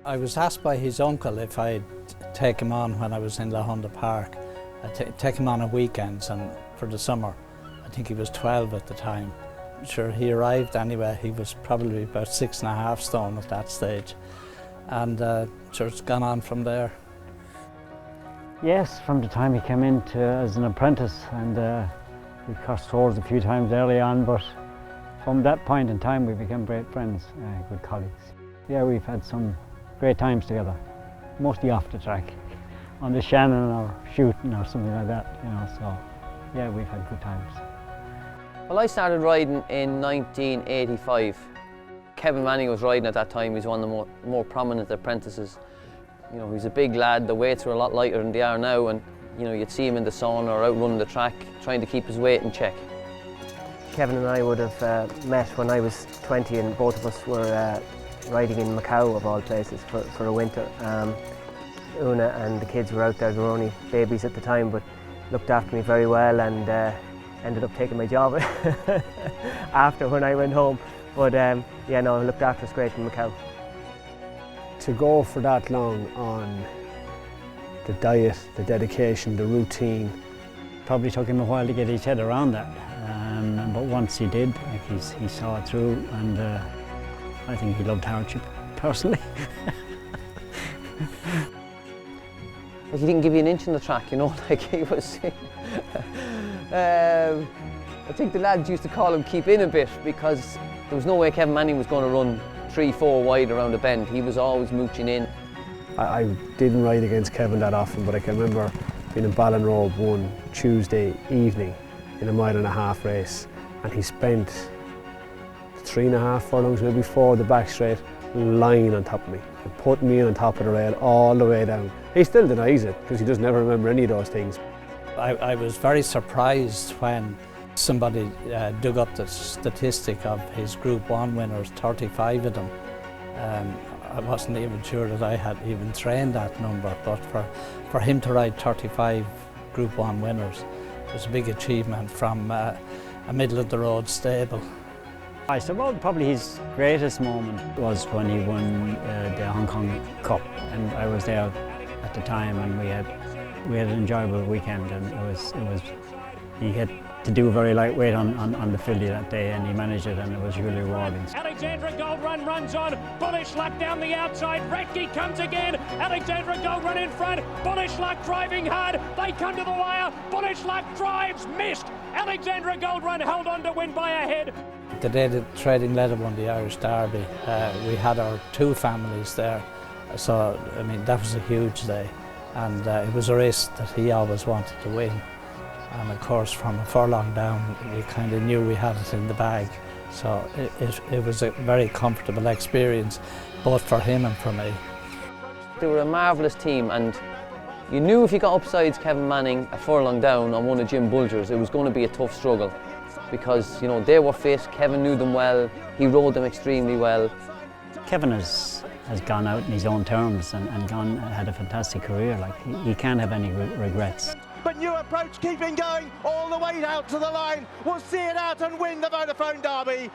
I was asked by his uncle if I'd take him on when I was in Lahonda Park. I'd take him on weekends and for the summer. I think he was 12 at the time. Sure, he arrived anyway. He was probably about 6.5 stone at that stage. And sure, it's gone on from there. Yes, from the time he came in as an apprentice, and we crossed swords a few times early on, but from that point in time we became great friends, good colleagues. Yeah, we've had some great times together, mostly off the track, on the Shannon or shooting or something like that, you know, so yeah, we've had good times. Well, I started riding in 1985. Kevin Manning was riding at that time. He's one of the more prominent apprentices. You know, he's a big lad, the weights were a lot lighter than they are now, and you know, you'd see him in the sun or out running the track, trying to keep his weight in check. Kevin and I would have met when I was 20, and both of us were riding in Macau, of all places, for a winter. Una and the kids were out there. They were only babies at the time, but looked after me very well, and ended up taking my job after when I went home. But yeah, no, looked after us great in Macau. To go for that long on the diet, the dedication, the routine. Probably took him a while to get his head around that, but once he did, like he saw it through, and I think he loved hardship, personally. Like, he didn't give you an inch in the track, you know, like he was... I think the lads used to call him keep in a bit, because there was no way Kevin Manning was going to run 3-4 wide around a bend. He was always mooching in. I didn't ride against Kevin that often, but I can remember being in Ballinrobe one Tuesday evening in a 1.5 mile race, and he spent 3.5 furlongs, maybe 4 the back straight, lying on top of me and putting me in on top of the rail all the way down. He still denies it because he doesn't ever remember any of those things. I was very surprised when somebody dug up the statistic of his Group 1 winners, 35 of them. I wasn't even sure that I had even trained that number, but for him to ride 35 Group 1 winners was a big achievement from a middle-of-the-road stable. I suppose probably his greatest moment was when he won the Hong Kong Cup, and I was there at the time, and we had an enjoyable weekend, and he had to do very lightweight on the filly that day, and he managed it, and it was really rewarding. Alexandra Gold Run runs on, Bullish Luck down the outside, Retke comes again, Alexandra Gold Run in front, Bullish Luck driving hard, they come to the wire, Bullish Luck drives, missed, Alexandra Gold Run held on to win by a head. The day that Trading Leather won the Irish Derby, we had our 2 families there, so I mean that was a huge day, and it was a race that he always wanted to win. And of course, from a furlong down, we kind of knew we had it in the bag. So it was a very comfortable experience, both for him and for me. They were a marvellous team, and you knew if you got upsides Kevin Manning a furlong down on one of Jim Bulger's, it was going to be a tough struggle. Because, you know, they were fit, Kevin knew them well, he rode them extremely well. Kevin has gone out in his own terms and had a fantastic career. Like, he can't have any regrets. But new approach, keeping going all the way out to the line, will see it out and win the Vodafone Derby.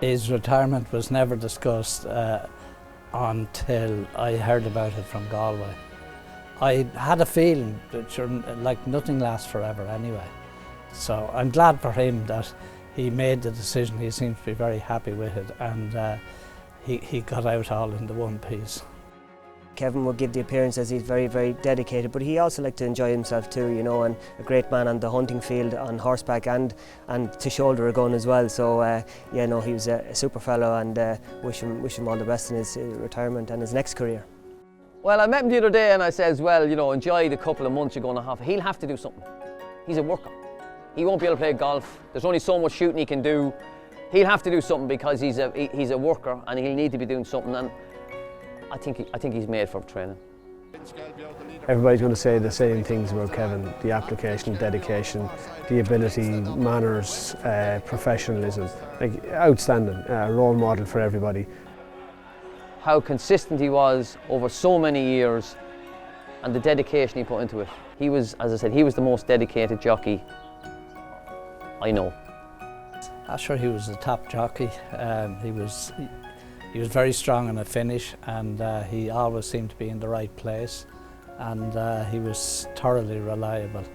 His retirement was never discussed until I heard about it from Galway. I had a feeling that like nothing lasts forever anyway. So I'm glad for him that he made the decision. He seems to be very happy with it, and he got out all in the one piece. Kevin would give the appearance as he's very, very dedicated, but he also liked to enjoy himself too, you know, and a great man on the hunting field, on horseback, and to shoulder a gun as well. So yeah, no, he was a super fellow, and wish him all the best in his retirement and his next career. Well, I met him the other day and I says, well, you know, enjoy the couple of months you're going to have. He'll have to do something. He's a worker. He won't be able to play golf. There's only so much shooting he can do. He'll have to do something because he's a worker, and he'll need to be doing something. And I think he's made for training. Everybody's going to say the same things about Kevin: the application, dedication, the ability, manners, professionalism. Like, outstanding, role model for everybody. How consistent he was over so many years, and the dedication he put into it. He was, as I said, he was the most dedicated jockey I know. I'm sure he was a top jockey. He was very strong in a finish, and he always seemed to be in the right place, and he was thoroughly reliable.